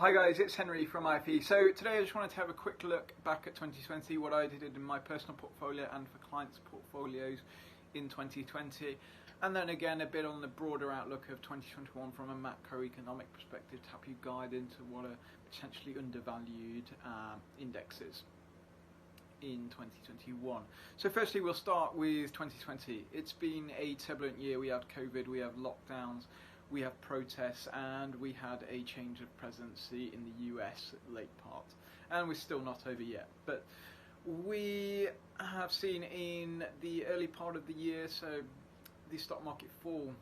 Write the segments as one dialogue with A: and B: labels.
A: Hi guys, it's Henry from IFE. So today I just wanted to have a quick look back at 2020, what I did in my personal portfolio and for clients' portfolios in 2020, and then again a bit on the broader outlook of 2021 from a macroeconomic perspective to help you guide into what are potentially undervalued indexes in 2021. So firstly we'll start with 2020. It's been a turbulent year. We had COVID, we have lockdowns, we have protests, and we had a change of presidency in the US at the late part, and we're still not over yet. But we have seen in the early part of the year, so the stock market fall,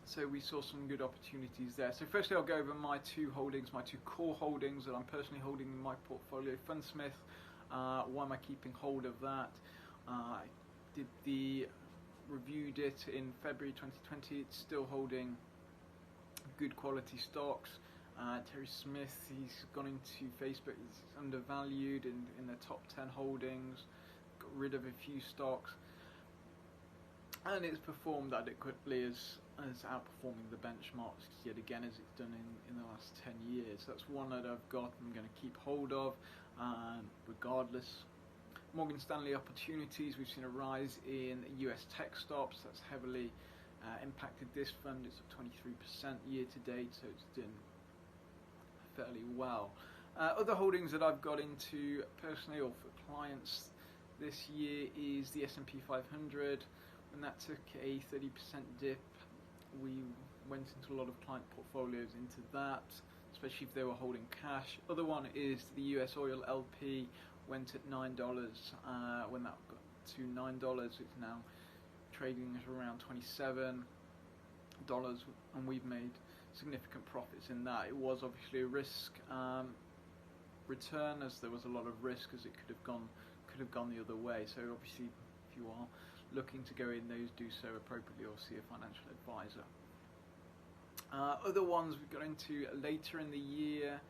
A: so we saw some good opportunities there. So firstly I'll go over my two holdings, my two core holdings that I'm personally holding in my portfolio. Fundsmith, why am I keeping hold of that? I reviewed it in February 2020. It's still holding good quality stocks. Terry Smith, he's gone into Facebook, he's undervalued in the top 10 holdings, got rid of a few stocks, and it's performed adequately as outperforming the benchmarks yet again as it's done in the last 10 years. That's one that I've got, I'm going to keep hold of regardless. Morgan Stanley Opportunities, we've seen a rise in US tech stocks. That's heavily impacted this fund. It's up 23% year to date, so it's done fairly well. Other holdings that I've got into personally or for clients this year is the S&P 500. When that took a 30% dip, we went into a lot of client portfolios into that, especially if they were holding cash. Other one is the US Oil LP. Went at $9. When that got to $9, it's now trading at around $27, and we've made significant profits in that. It was obviously a risk return, as there was a lot of risk, as it could have gone the other way. So obviously, if you are looking to go in those, do so appropriately or see a financial advisor. Other ones we've got into later in the year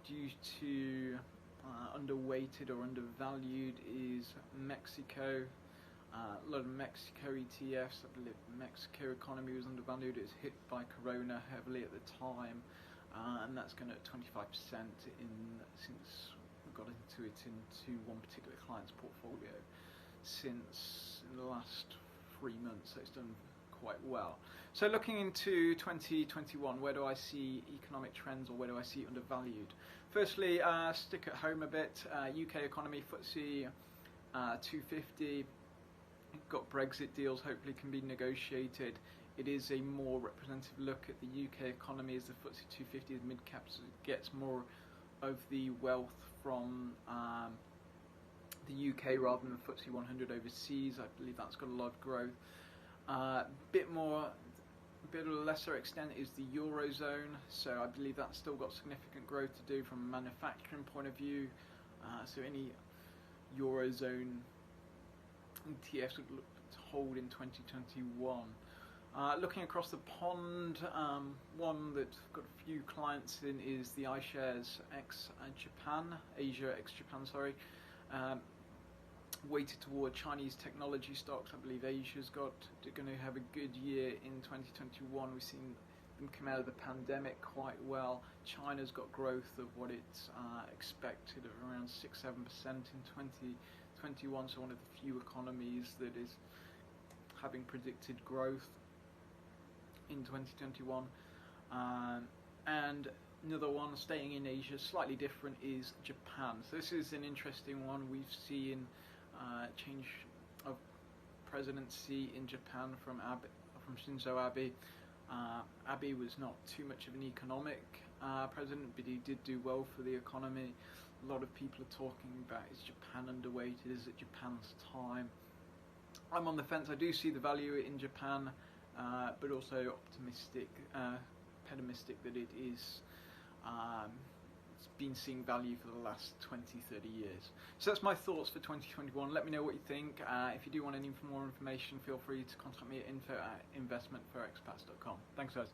A: due to underweighted or undervalued is Mexico. A lot of Mexico ETFs. I believe the Mexico economy was undervalued. It was hit by Corona heavily at the time, and that's gone at 25% since we got into one particular client's portfolio since in the last 3 months. So it's done quite well. So looking into 2021, where do I see economic trends, or where do I see undervalued? Firstly, stick at home a bit. UK economy, FTSE 250, got Brexit deals hopefully can be negotiated. It is a more representative look at the UK economy as the FTSE 250 is mid-caps, gets more of the wealth from the UK rather than the FTSE 100 overseas. I believe that's got a lot of growth. Bit of a lesser extent is the Eurozone, so I believe that's still got significant growth to do from a manufacturing point of view. So any Eurozone ETFs would look to hold in 2021. Looking across the pond, one that I've got a few clients in is the iShares X Japan, Asia X Japan, sorry. Weighted toward Chinese technology stocks. I believe Asia's going to have a good year in 2021. We've seen them come out of the pandemic quite well. China's got growth of what it's expected of around 6-7% in 2021. So one of the few economies that is having predicted growth in 2021. And another one staying in Asia, slightly different, is Japan. So this is an interesting one. We've seen change of presidency in Japan from Shinzo Abe. Abe was not too much of an economic president, but he did do well for the economy. A lot of people are talking about, is Japan underweighted? Is it Japan's time? I'm on the fence. I do see the value in Japan, but also optimistic, pessimistic that it is it's been seeing value for the last 20-30 years. So that's my thoughts for 2021. Let me know what you think. If you do want any more information, feel free to contact me at info@investmentforexpats.com. Thanks guys.